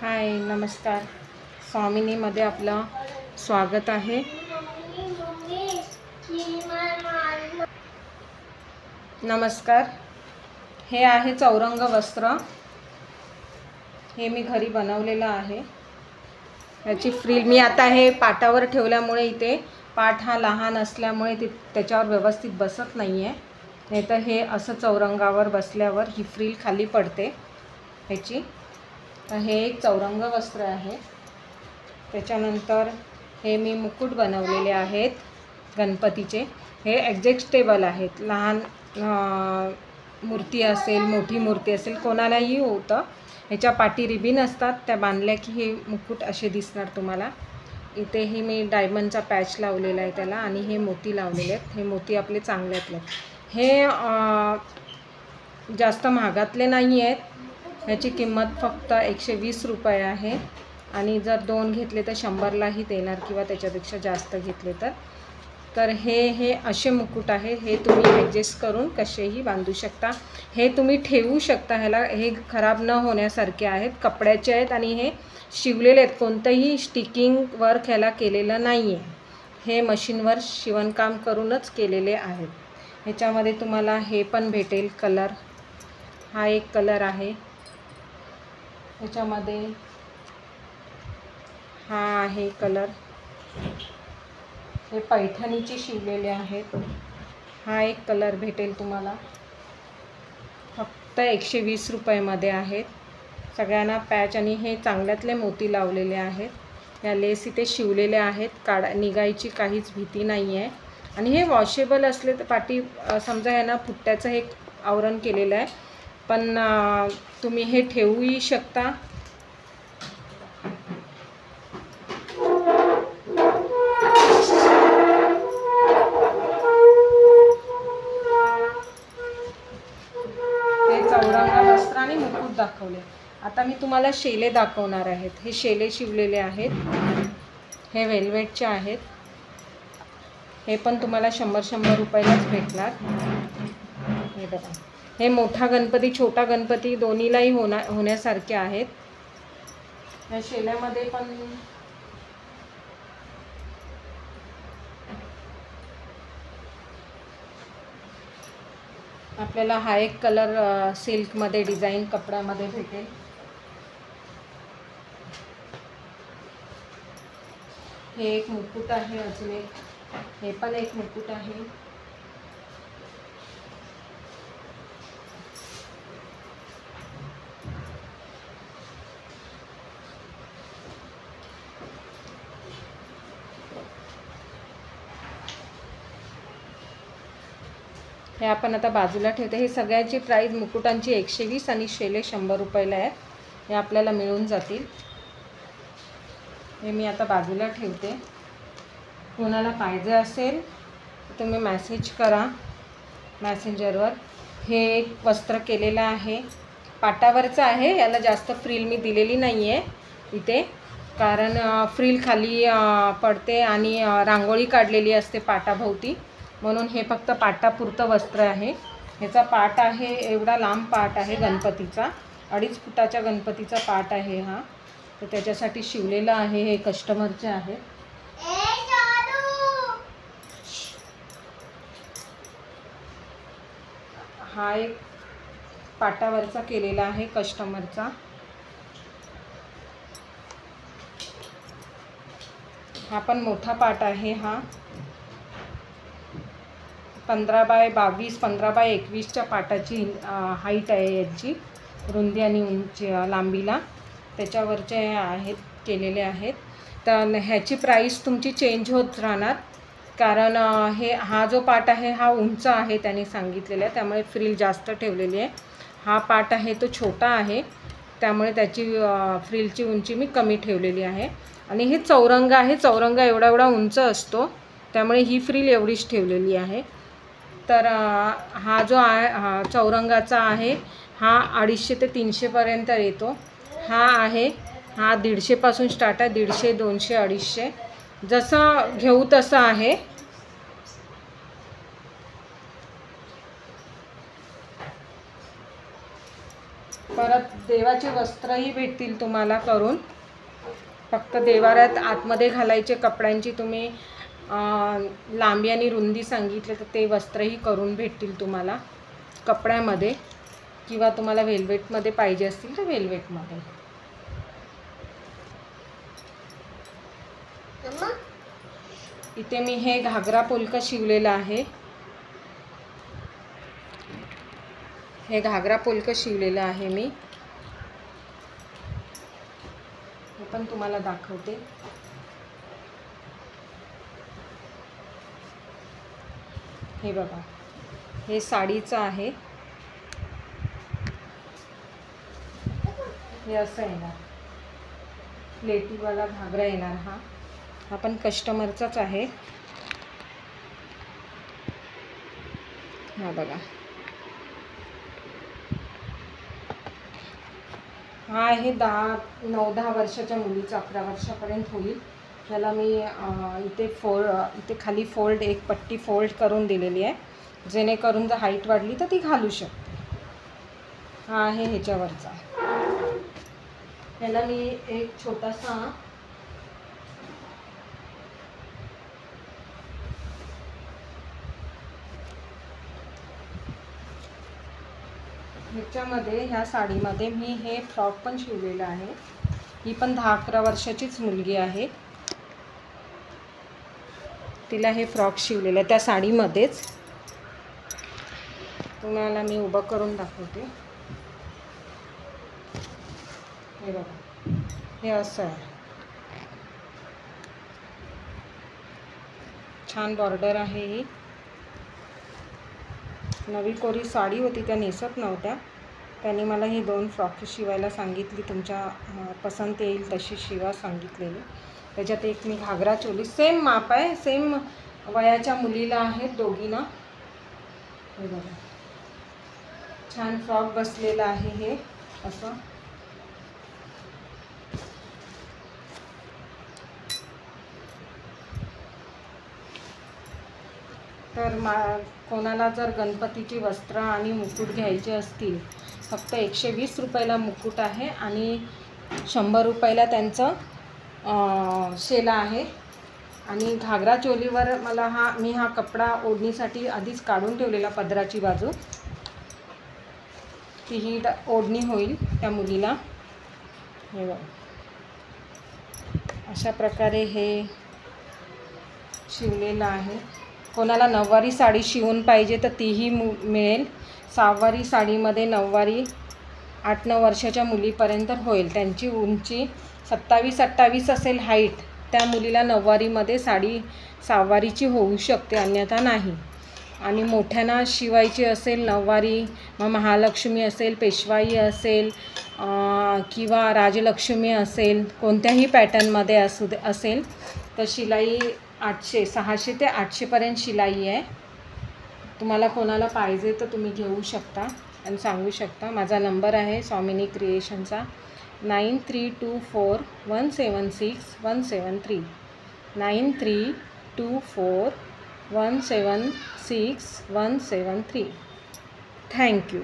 हाय, नमस्कार. स्वामिनीमध्ये आपलं स्वागत आहे. नमस्कार. हे आहे चौरंग वस्त्र. हे मी घरी बनवलेलं आहे. याची फ्रिल मी आता हे पाटावर ठेवल्यामुळे इथे पाट हा लहान असल्यामुळे त्याच्यावर व्यवस्थित बसत नाही आहे. नाही तर हे असं चौरंगावर बसल्यावर ही फ्रिल खाली पडते ह्याची. तर हे एक चौरंग वस्त्र आहे. त्याच्यानंतर हे मी मुकुट बनवलेले आहेत गणपतीचे. हे ॲडजस्टेबल आहेत. लहान मूर्ती असेल, मोठी मूर्ती असेल, कोणालाही होतं. ह्याच्या पाठी रिबीन असतात, त्या बांधल्या की हे मुकुट असे दिसणार तुम्हाला. इथेही मी डायमंडचा पॅच लावलेला आहे त्याला आणि हे मोती लावलेले आहेत. हे मोती आपले चांगल्यातले. हे जास्त महागातले नाही आहेत. ह्याची किंमत फक्त 120 रुपये आहे आणि जर 2 घेतले तर 100लाही देणार किंवा त्याच्यापेक्षा जास्त घेतले तर हे असे मुकुट आहे. हे तुम्ही ॲडजस्ट करून कसेही बांधू शकता. हे तुम्ही ठेवू शकता. हे खराब न होण्यासारखे आहेत. कपड्याचे आहेत आणि हे शिवलेले आहेत. कोणतंही स्टिकिंग वर्क ह्याला केलेलं नाही आहे. हे मशीनवर शिवणकाम करूनच केलेले आहेत. ह्याच्यामध्ये तुम्हाला हे पण भेटेल कलर. हा एक कलर आहे. ह्याच्यामध्ये हा आहे कलर. हे पैठणीचे शिवलेले आहेत. हा एक कलर भेटेल तुम्हाला. फक्त 120 रुपयामध्ये आहेत. सगळ्यांना पॅच आणि हे चांगल्यातले मोती लावलेले आहेत. या लेस इथे शिवलेले आहेत. निघायची काहीच भीती नाही आहे. आणि हे वॉशेबल असले तर पाठी समजा ह्यांना पुट्ट्याचं हे आवरण केलेलं आहे, पण तुम्ही हे ठेवूही शकता. हे चौरंग वस्त्र आणि मुकुट दाखवले. आता मी तुम्हाला शेले दाखवणार आहेत. हे शेले शिवलेले आहेत. हे वेल्वेटचे आहेत. हे पण तुम्हाला 100 रुपयालाच भेटणार. हे बघा. हे मोठा गणपती, छोटा गणपती दोन्हीलाही होण्यासारखे आहेत. या शेल्यामध्ये पण आपल्याला हा एक कलर सिल्कमध्ये डिझाईन कपड्यामध्ये भेटेल. हे एक मुकुट आहे. अजून एक हे पण एक मुकुट आहे. हे आपण आता बाजूला ठेवते. हे सगळ्याची प्राईस मुकुटांची 120 आणि शेले 100 रुपयाला आहेत. हे आपल्याला मिळून जातील. हे मी आता बाजूला ठेवते. कोणाला पाहिजे असेल तर तुम्ही मेसेज करा मॅसेंजरवर. हे एक वस्त्र केलेलं आहे. पाटावरचं आहे. याला जास्त फ्रिल मी दिलेली नाही आहे इथे, कारण फ्रिल खाली पडते आणि रांगोळी काढलेली असते पाटाभोवती, म्हणून हे फक्त पाटापुरतं वस्त्र आहे. ह्याचा पाट आहे एवढा लांब पाट आहे गणपतीचा. 2.5 फुटाच्या गणपतीचा पाट आहे हा. तर त्याच्यासाठी शिवलेलं आहे. हे कस्टमरचे आहे. हा एक पाटावरचा केलेला आहे कस्टमरचा. हा पण मोठा पाट आहे. हा 15 बाय 22, 15 बाय 21च्या पाटाची हाईट आहे याची, रुंदी आणि उंची लांबीला. त्याच्यावरचे आहेत केलेले आहेत. तर ह्याची प्राईस तुमची चेंज होत राहणार, कारण हा जो पाट आहे हा उंच आहे त्याने सांगितलेलं आहे, त्यामुळे फ्रिल जास्त ठेवलेली आहे. हा पाट आहे तो छोटा आहे, त्यामुळे त्याची फ्रिलची उंची मी कमी ठेवलेली आहे. आणि हे चौरंग आहे. चौरंग एवढा उंच असतो, त्यामुळे ही फ्रिल एवढीच ठेवलेली आहे. तर हा जो आहे चौरंगाचा आहे, हा 250 ते 300 पर्यंत येतो. हा 150 पासून स्टार्ट आहे. 150, 200, 250 जसं घेऊ तसं आहे. परत देवाचे वस्त्रही भेटतील तुम्हाला करून. फक्त देवाऱ्यात आतमध्ये घालायचे कपड्यांची तुम्ही लांबी आणि रुंदी सांगितले तर ते वस्त्रही करून भेटतील तुम्हाला कपड्यामध्ये, किंवा तुम्हाला वेल्वेटमध्ये पाहिजे असतील तर वेल्वेटमध्ये. इथे मी हे घागरा पोलकं शिवलेलं आहे. हे घागरा पोलकं शिवलेलं आहे मी. हे पण तुम्हाला दाखवते. हे बघा, हे साडीचं आहे. हे असं येणार, प्लेटीवाला घागरा येणार. हा पण कस्टमरचाच आहे. हा बघा, हा आहे 9-10 वर्षाच्या मुलीचा, 11 वर्षापर्यंत होईल. त्याला मी इथे खाली एक पट्टी फोल्ड करून दिलेली आहे, जेणेकरून जर हाईट वाढली तर ती घालू शकते. हा आहे ह्याच्यावरचा. त्याला मी एक छोटासा ह्याच्यामध्ये, ह्या साडीमध्ये मी हे फ्रॉक पण शिवलेलं आहे. ही पण 10-11 वर्षाचीच मुलगी आहे. तिला हे फ्रॉक शिवलेलं आहे त्या साडीमध्येच. तुम्हाला मी उभं करून दाखवते. हे बघा, हे असं आहे. छान बॉर्डर आहे. ही नवी कोरी साडी होती, त्या नेसत नव्हत्या. त्यांनी मला ही 2 फ्रॉक शिवायला सांगितली. तुमच्या पसंत येईल तशी शिवा सांगितलेली. त्याच्यात एक मी घागरा चोली, सेम माप आहे, सेम वयाच्या मुलीला आहेत दोघींना. हे बघा, छान फ्रॉक बसलेला आहे हे असं. तर कोणाला जर गणपतीची वस्त्र आणि मुकुट घ्यायचे असतील, फक्त 120 रुपयाला मुकुट आहे आणि 100 रुपयाला त्यांचं शेला आहे. आणि घागरा चोलीवर मी हा कपडा ओढणीसाठी आधीच काढून ठेवलेला, पदराची बाजू, ती ही ओढणी होईल त्या मुलीला. हे बघा, अशा प्रकारे हे शिवलेलं आहे. कोणाला नऊवारी साडी शिवून पाहिजे तर तीही मिळेल. 6वारी साडीमध्ये नऊवारी 8-9 वर्षाच्या मुलीपर्यंत होईल. त्यांची उंची 27-28 असेल हाईट. त्या मुलीला नऊवारीमध्ये साडी 6वारीची होऊ शकते, अन्यथा नाही. आणि मोठ्यांना शिवायची असेल नऊवारी, मग महालक्ष्मी असेल, पेशवाई असेल किंवा राजलक्ष्मी असेल, कोणत्याही पॅटर्नमध्ये असेल तर शिलाई 600 ते 800पर्यंत शिलाई आहे. तुम्हाला कोणाला पाहिजे तर तुम्ही घेऊ शकता आणि सांगू शकता. माझा नंबर आहे स्वामिनी क्रिएशनचा 9324176173 9324176173. थँक्यू.